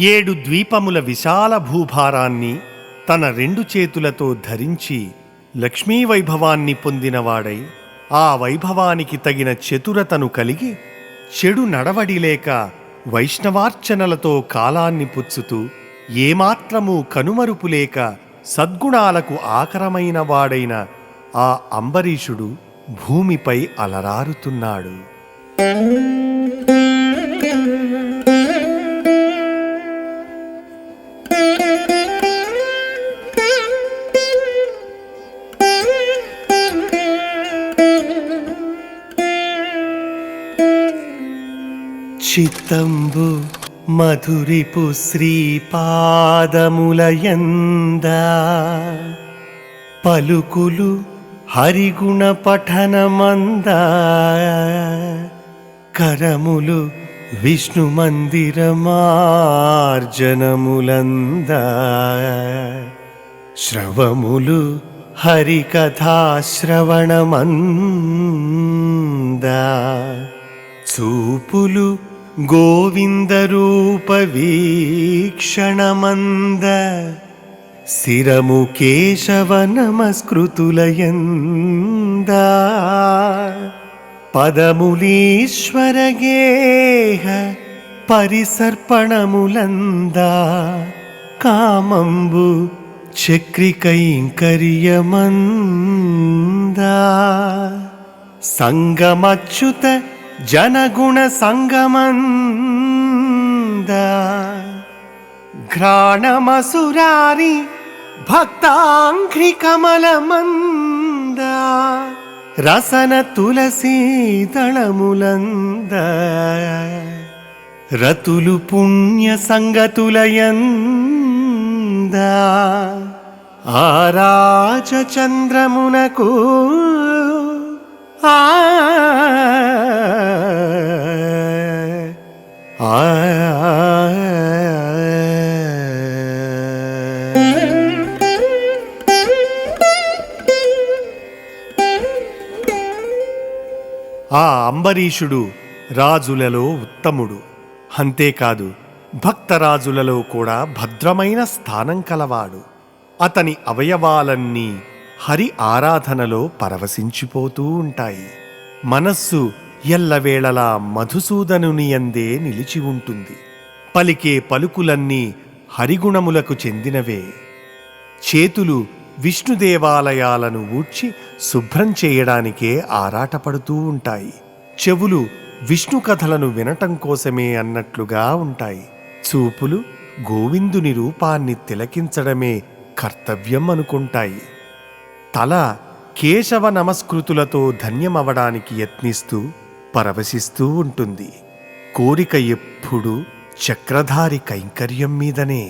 7 ద్వీపముల విశాల భూభారాన్ని తన 2 చేతులతో ధరించి లక్ష్మీ వైభవాన్ని పొందినవాడై ఆ వైభవానికి తగిన చతురతను కలిగి చెడు నడవడి లేక వైష్ణవార్చనలతో కాలాన్ని పుచ్చుతూ ఏమాత్రమూ కనుమరుపు లేక సద్గుణాలకు ఆకరమైన వాడైన ఆ అంబరీషుడు భూమిపై అలరారుతున్నాడు. చిత్తంబు మధురిపు శ్రీపాదములయంద పలుకులు హరిగుణ పఠనమంద కరములు విష్ణు మందిరమార్జనములంద శ్రవములు హరికథాశ్రవణమంద చూపులు గోవిందరూప వీక్షణమంద శిరము కేశవ నమస్కృతులయంద పదములీశ్వర గేహ పరిసర్పణములంద కామంబు చక్రికైంకర్యమంద సంగమచ్యుత జనగుణ సంగమంద ఘ్రాణమసురారి భక్తాంఘ్రి కమలమంద రసన తులసీదళములంద రతులు పుణ్య సంగతులయంద ఆరాజ చంద్రమునకు ఆ అంబరీషుడు రాజులలో ఉత్తముడు. అంతేకాదు భక్తరాజులలో కూడా భద్రమైన స్థానం కలవాడు. అతని అవయవాలన్నీ హరి ఆరాధనలో పరవశించిపోతూ ఉంటాయి. మనస్సు ఎల్లవేళలా మధుసూదనుని యందే నిలిచి ఉంటుంది. పలికే పలుకులన్నీ హరిగుణములకు చెందినవే. చేతులు విష్ణుదేవాలయాలను ఊడ్చి శుభ్రం చేయడానికే ఆరాటపడుతూ ఉంటాయి. చెవులు విష్ణు కథలను వినటం కోసమే అన్నట్లుగా ఉంటాయి. చూపులు గోవిందుని రూపాన్ని తిలకించడమే కర్తవ్యం అనుకుంటాయి. తల కేశవ నమస్కృతులతో ధన్యమవడానికి యత్నిస్తూ పరవశిస్తూ ఉంటుంది. కోరిక ఎప్పుడూ చక్రధారి కైంకర్యం మీదనే.